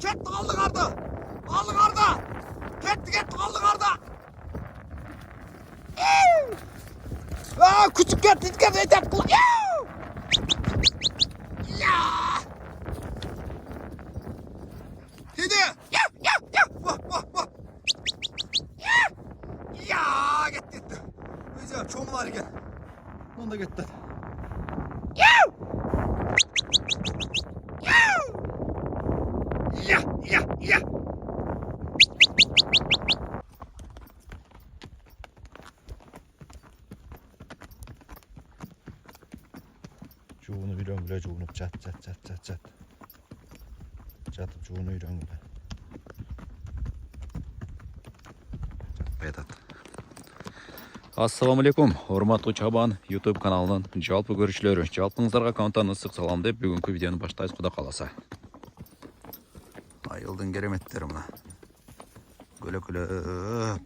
Ketdi qaldı qarda. Qaldı qarda. Ketdi qaldı qarda. Küçük ketdi etek qıldı. Ya! Dedi. Vah. Ya gitti. Güzel çoğumlar gel. Onu da gitti. Ya. Juğunu bile juğunup çat. Çatıp juğunu bile. Assalamu alaikum, hormatly Чабан YouTube kanalının жалпы көрүүчүлөрү. Жалпыңыздарга контан ысык салам деп бүгүнкү видеону баштайбыз, Куда кааласа. Айылдын кереметтери мына. Көлөкөлөп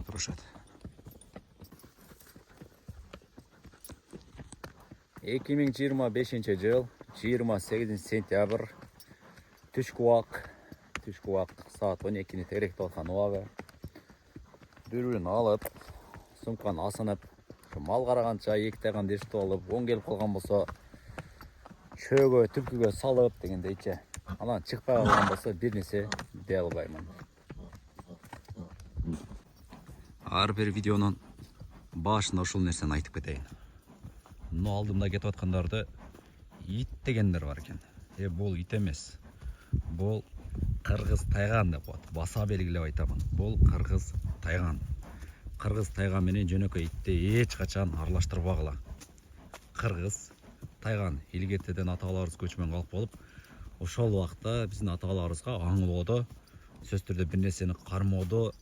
турушат. 2025 жыл 28 сентябрь түшкү убакыт саат 12-ни теректе аткан убагы. Дүрүн алып, сумканы асынып, мал караганча эки тайган дешти алып, 10 келип калган болсо чөөгө, түлкүгө салып дегендейчи. Анан чыкпай калган болсо бир нерсе дей албаймын. Ар бир видеонун башында ушул нерсени айтып кетейин. Мына алдымда кетип аткандарды ит дегендер бар экен. Бул ит эмес. Бул кыргыз тайган деп коет. Баса белгилеп айтамын. Бул кыргыз тайган. Кыргыз тайган менен жөнөкөй итти эч качан аралаштырбагыла. Кыргыз тайган илгертеден ата-бабаларыбыз көчмөн калып болуп, ошол убакта биздин ата-бабаларыбызга аңлоодо, сөз түрдө бир нерсени кармоодо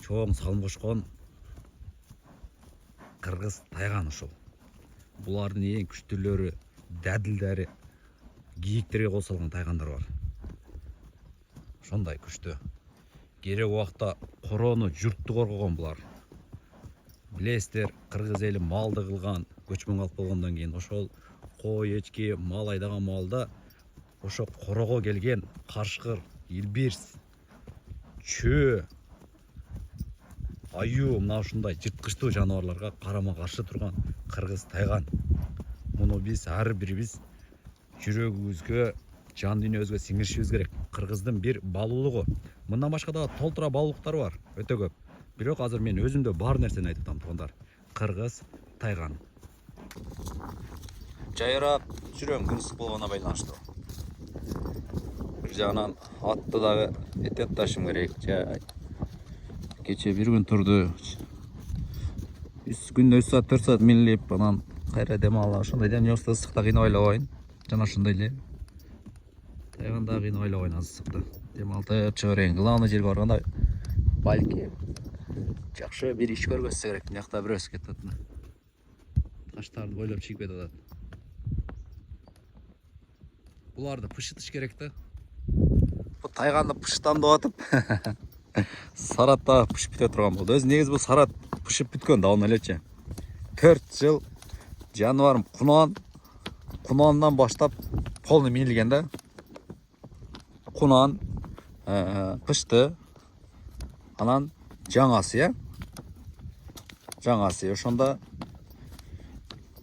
чоң салым кошкон кыргыз тайган ушул. Булардын эң күчтүүлөрү, дадилдери, кийиктерге кол салган тайгандар бар. Ошондой күчтүү. Керек убакта корону, журтту коргогон булар. Билесиздер, кыргыз эли малды кылган, көчмөн калып болгондон кийин ошол кой, эчки, мал айдаган маалда ошо корого келген карышкыр, илбирс, чөө, аюу, мына ушундай жырткычтуу жаныбарларга карама каршы турган кыргыз тайган. Муну биз ар бирибиз жүрөгүбүзгө, жан дүйнөбүзгө сиңиришибиз керек. Кыргыздын бир балуулугу. Мындан башка да толтура балуулуктар бар, өтө көп. Бирок азыр мен өзүмдө бар нерсени айтып атам, туугандар. Кыргыз тайган. Жайыраак жүрөм күн ысык болгонуна байланыштуу. Бир жагынан атты дагы этеп ташым керек. Кече бир күн турду. Күндө 3 саат 4 саат минилип, анан кайра дем алам. Ошондой дем жокса ысыкта кыйнабай эле жана ошондой эле. Тайганда кыйнабай эле койгон ысыкта. Дем алтып чыга берейин. Главный жерге барганда балки жакшы бир иш көргөзсө керек. Мынакта бирөөс кетип атат. Таштарды бойлоп чигип кетип атат. Буларды пышытыш керек да. Бу тайганды пышытам деп атып. Саратта пышып бүтө турган болду. Өзү негизи бу Сарат пышып бүткөн давно элечи. 4 жыл жаныбарым Кунандан баштап полный минилген да. Кунан пышты. Анан жаңасы, жаңасы ошондо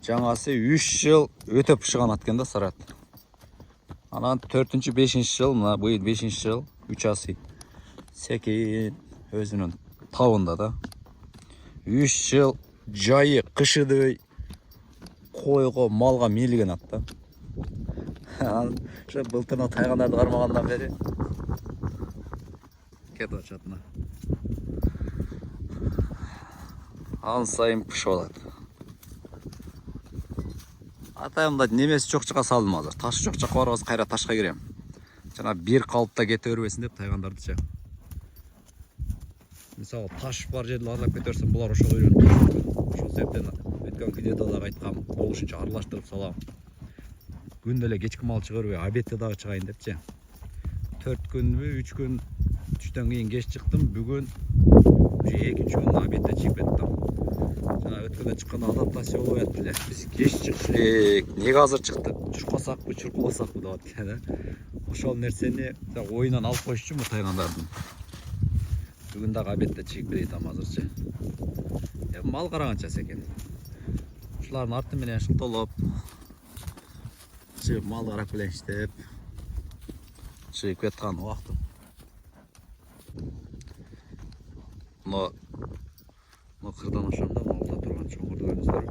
жаңасы 3 жыл өтө пышыган аткен да Сарат. Анан 4-5 жыл, мына быйыл 5 жыл 3 асы секин өзүнүн табында да. 3 жыл жайы кышыдыбай койго, малга минилген ат да. Ошо былтырны тайгандарды кармагандан бери кетип атышат мына. Ан сайын пышып атат. Атайымда немеси жок жака салдым азыр. Ташы жок жака баргыз, кайра ташка кирем. Жана бир калыпта кете бербесин деп тайгандардычы. Мисалы таш бар жерде арлап кетерсем, булар ошого үйрөнүп. Ошол себептен өткөн видеода дагы айткам, болушунча аралаштырып салам. Күндө эле кечки мал чыга бербей, обедте дагы чыгайын депчи. 4 күнбү, 3 күн түштөн кийин кеч чыктым. Бүгүн 2-нчи күн обедте чыгып кеттим. Жана өткөндө чыкканда адаптация болуп атат беле. Биз кеч чыгыш элек. Неге азыр чыктык? Чуркасакпы, чуркубасакпы деп атат экен, ошол нерсени оюнан алып коюш үчүн бу тайгандардын. Бүгүн дагы обедте чыгып келетам азырчы. Мал караганча экен. Ушулардын арты менен шыктолоп чыгып мал карап келейин деп чыгып кеткан убактым. Но кырдан ошондо молда турган чоңгурду көрүңүздөр.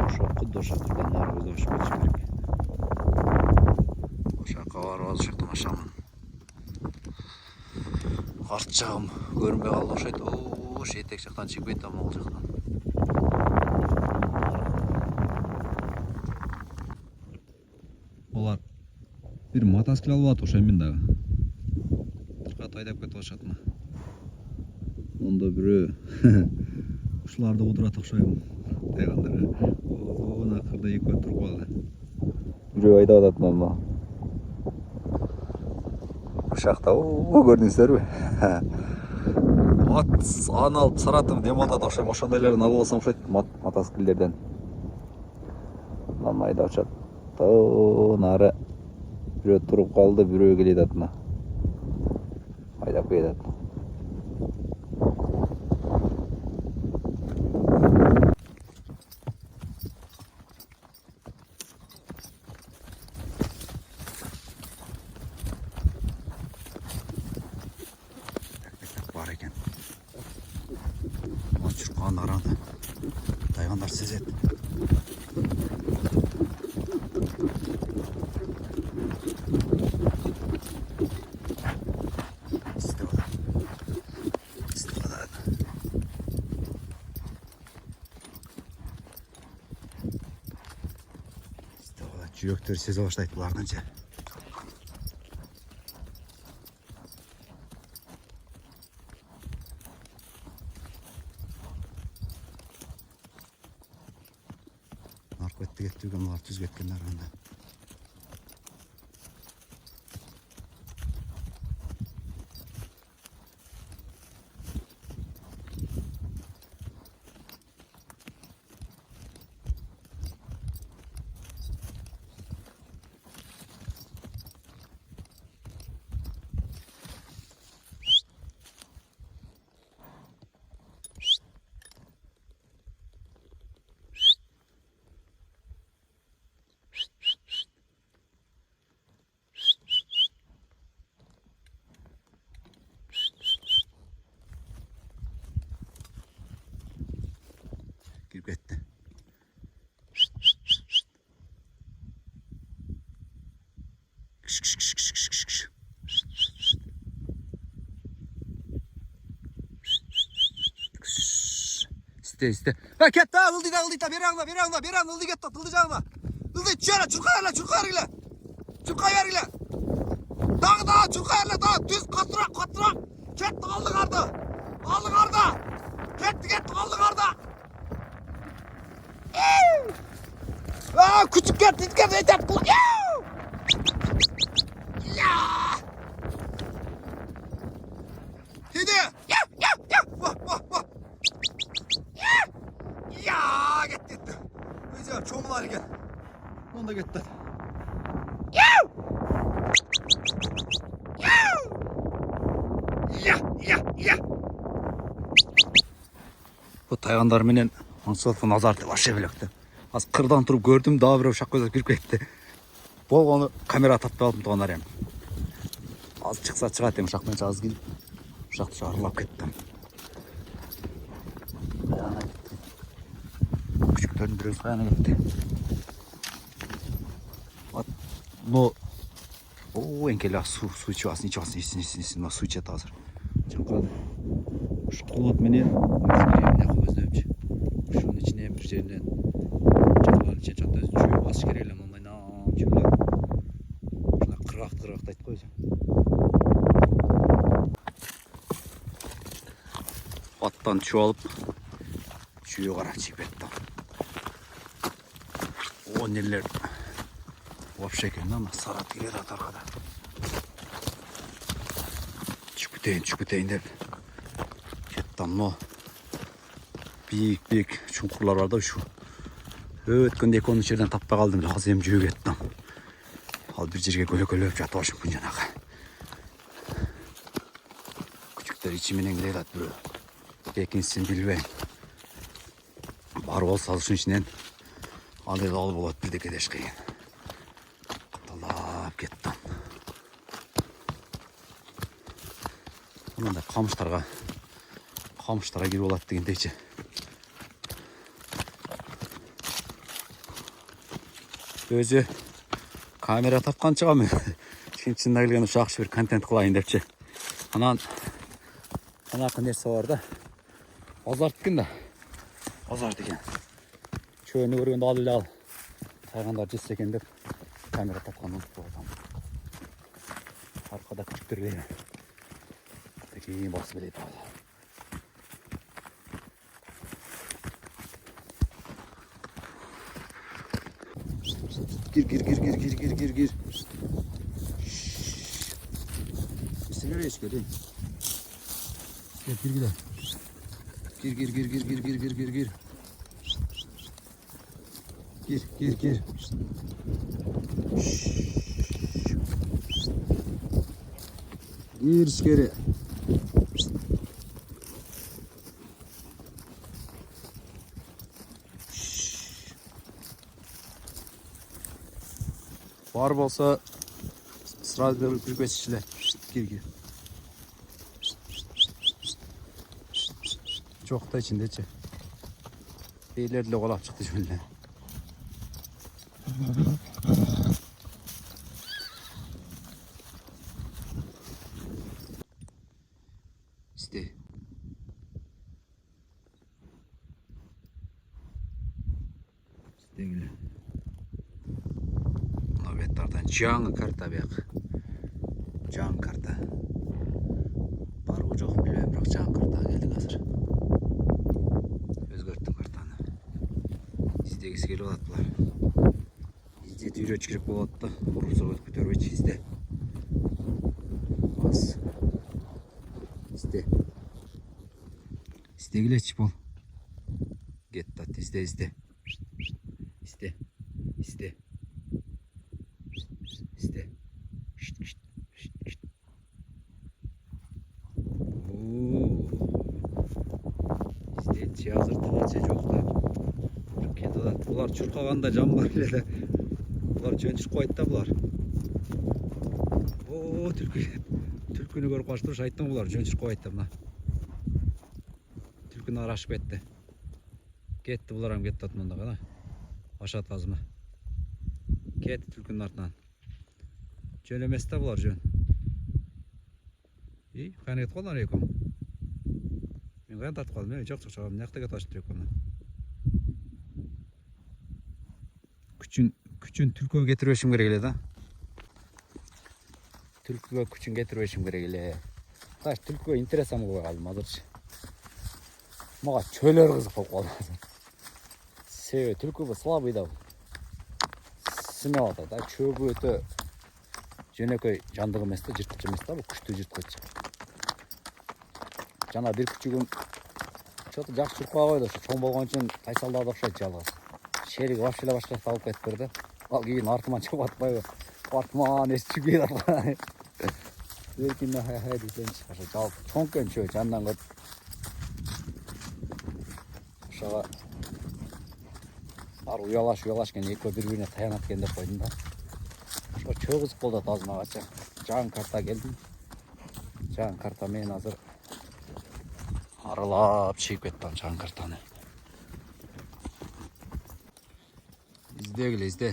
Ошо кудду ошо кырдан нарыбызда өшүп кетиш керек. Ошака барып алышыктын ашамын. Арт жагым көрүнбөй калды окшойт. Ошо этек жактан чыгып кетем могул жактан. Олар бир мотоцикл алып алат ошо мен дагы. Тыркат айдап кетип атышатмы? Онда бирөө ушуларды удурат окшойм. Тайгандар. Она кырда экөө туруп калды. Бирөө айдап атат мына. Ушакта көрдүңүздөрбү? Ат аны алып саратым дем алат окшойм. Ошондойлордун алып алсам окшойт мотоциклдерден. Мына айдап атышат. Нары бирөө туруп калды, бирөө келет атына. Айдап келет. Бар екен. Чуркан араны тайгандар сезет. Жүрөктөр сезе баштайт булардынча. Наркотик кетпеген, булар түз кеткендер анда. Girip ketти. İste. Ha ketdi, ıldı da, bir anda, ıldı ketdi, ıldı canına. Ildı içeri, çurkayarla. Dağı, çurkayarla, dağı, düz katırak. Ketdi, aldı karda. Ketdi, aldı karda. Küçük ketdi, etep kula. Ya. Hadi. Ya. Vah. Ya gitti. Güzel çoğumlar gel. Onda gitti. Ya. Bu tayganдар менен аңсылыктын азарты башы белекти. Az kırdan turup gördüm, daha bir uşak gözü girip gitti. Bol onu kamera tatlı aldım tuğanlar hem. Az çıksa çıkart hem uşaktan az gidip uşak çağırlap gittim. Ayağına gitti. Küçüklerin biraz ayağına gitti. No. Oo enkeli su içiyorsun, içsin. Su içet hazır. Çakalı. Şu kulat beni. Ne koyuz şunun içine bir şeyden çakaların içine çattı. Çüyü bas kereyle ondan çüyler. Şuna kırak dayt koyacağım. Attan çüy alıp çüyü kara çip ettim. O neler вообще kendi ama sarat girer at arkada. Çüküteyin deyip kettim no. Büyük çukurlar var da şu. Өткенде оның жерден таппай қалдым. Аз ем жүйе кеттім. Ал бір жерге көлөкөлөп жатып алышым күн жанағы. Küçükler içiменен кире алат бирөө. Экинчисин билбейм. Бар болса ал ушунун ичинен андай дал болот бирдеке деш кыйын. Каталап кеттим. Мындай камыштарга кирип алат дегендейчи. Өзі камера тапқан шығам. Шынчында келген жақсы бір контент қылайын депші. Анан нерсе бар да. Азар декен да. Азар деген. Чөйіні көргенде ал. Тайғандар жесе екен деп камера тапқан ұмытып болдым. Арқада күшіктер келеді. Кейін басы біледі. Gir. İşte nereye çıkıyor? Gir. Gir içeri. Var bolsa sırada bir geçişler. Gir. Çok da içindeçi. Beylerle kolap çıktı şöyle. İşte. İşte жаңы карта бияк. Жаңы карта. Барбы жок билбейм, бирок жаңы картага келдик азыр. Өзгөрттүм картаны. Издегиси келип алат булар. Издетип үйрөтүш керек болот да. Урусу көтөрбөйчү изде. Бас. Изде. Издегилечи бол. Кеттат, изде. İste. Şşt. İşte hazır tılaçı çok da. Bunlar çırkaganda cam var ile de. Bunlar жөнтүшүп koydu da bunlar. Oo, tülkünü görüp kaçtırış ayttım bunlar жөнтүшүп koydu da buna. Tülkünü araşıp etti. Ketти bunlar ham ketти atmanda kana. Aşat azma. Ketти tülkünün артынан. Жөн эмес да булар жөн. Кайын кетип калдың экөөң? Мен кайын тартып калдым? Мен жок чыгам. Мына жакта кетип атышты экөөң. Күчүн түлкүгө кетирбешим керек эле да. Түлкүгө күчүн кетирбешим керек эле. Таш түлкүгө интересам кылбай калдым азырчы. Мага чөйлөр кызык болуп калды. Себеби түлкү слабый да. Сынап атат да. Чөбү өтө жөнөкөй жандык эмес да, жырткыч эмес да, бул күчтүү жырткыч. Жана бир күчүгүм чото жакшы чуркага койду, ошо чоң болгон үчүн тайсалдарды окшойт жалгыз. Шерик вообще башка жакта алып кетип берди. Ал кийин артыман чыгып атпайбы? Артыман эсчип келип атпайбы? Леркинде хай десемчи, ошо жалп чоңкен чөө жандан көп. Ошого ар уялаш экен экөө бири-бирине таянат экен деп койдум да. Ошо чөө кызык болду азыр магачы. Жаңы карта келдим. Жаңы карта менен азыр аралап чыгып кеттим жаңы картаны. İzle.